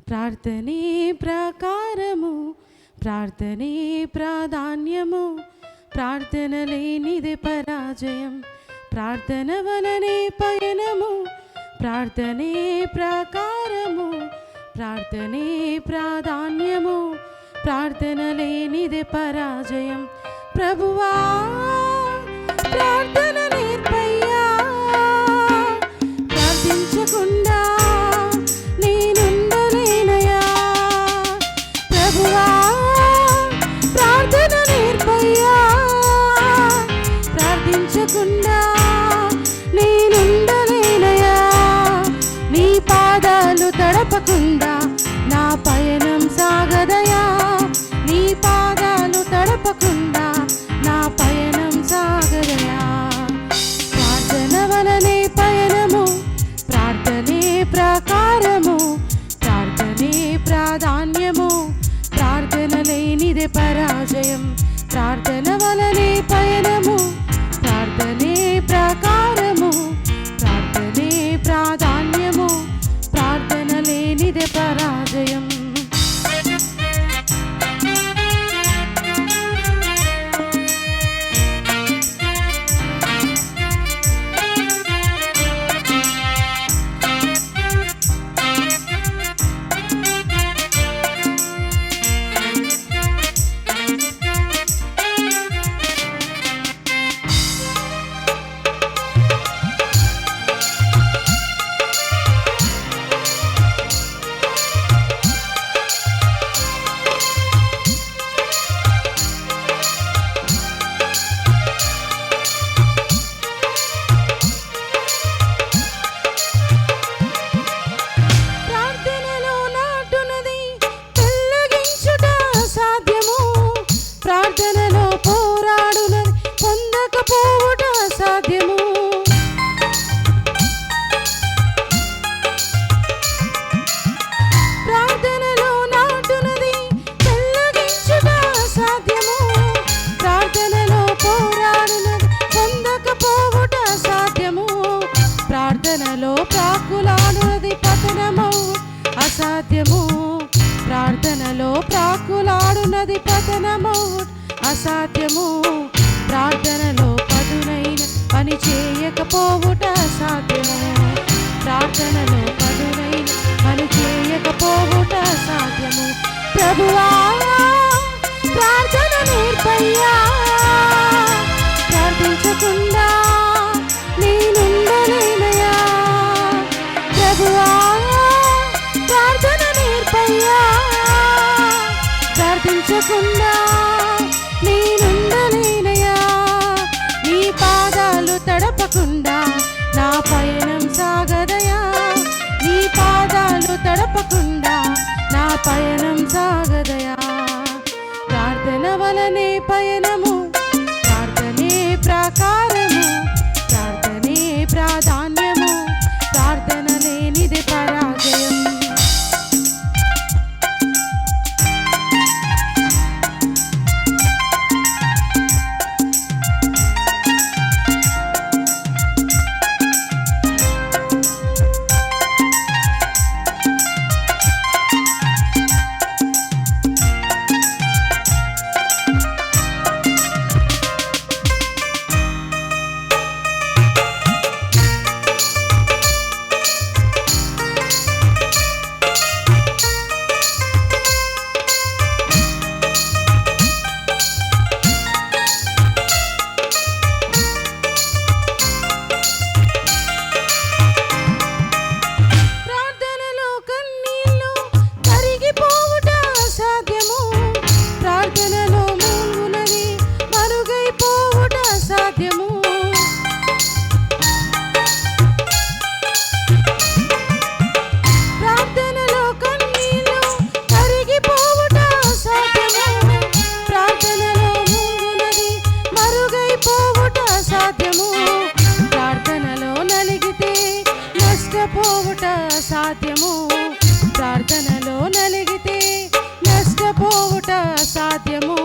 ప్రార్థనే ప్రకారము, ప్రార్థనే ప్రాధాన్యము, ప్రార్థన లేనిదే పరాజయం, ప్రార్థన వలనే పయనము. ప్రార్థనే ప్రకారము, ప్రార్థనే ప్రాధాన్యము, ప్రార్థన లేనిదే పరాజయం. ప్రభువా ప్రార్థన నేర్పయ్యా, ప్రార్థించకుండా నేనుండలేనయ్యా. ప్రభువా ప్రార్థన నేర్పయ్యా, ప్రార్థించకుండా నేనుండలేనయ్యా. నీ పాదాలు తడపకుండా నా పయనం సాగదయా, నీ పాదాలు తడపకుండా నా పయనం సాగదయా. ప్రార్థన వలనే పయనము, ప్రార్థనే ప్రకారము, ప్రార్థనే ప్రాధాన్యము, ప్రార్థన లేనిదే పరాజయం. ప్రార్థన వలనే పయనము, ప్రార్థనే ప్రకారము, ప్రార్థనే ప్రాధాన్యము, ప్రార్థన లేనిదే పరాజయం. ప్రార్థనలో పోరాడునది పొందకపోవుట అసాధ్యము. ప్రార్థనలో నాటునది పెళ్ళగించుట అసాధ్యము, ప్రార్థనలో పోరాడునది పొందకపోవుట అసాధ్యము. ప్రార్థనలో ప్రాకులాడునది పతనమవు అసాధ్యము, ప్రార్థనలో ప్రాకులాడునది పతనము అసాధ్యము. ప్రార్థనలో పదునైన పని చేయకపోవుట అసాధ్యము, ప్రార్థనలో పదునైన పని చేయకపోవుట అసాధ్యము. ప్రభువా ప్రార్థన నేర్పయ్యా, ప్రార్థించకుండా నేనుండలేనయ్యా. ప్రభువా ప్రార్థన నేర్పయ్యా, ప్రార్థించకుండా నేనుండలేనయ్యా. నీ పాదాలు తడపకుండా నా పయనం సాగదయా, నీ పాదాలు తడపకుండా నా పయనం సాగదయా. ప్రార్థన వలనే పయనము, ప్రార్థనే ప్రకారము, ప్రార్థనే ప్రాధాన్యము, ప్రార్థన లేనిదే పరాజయం. నష్టపోవుట సాధ్యము, ప్రార్థనలో నలిగితే నష్టపోవుట సాధ్యము.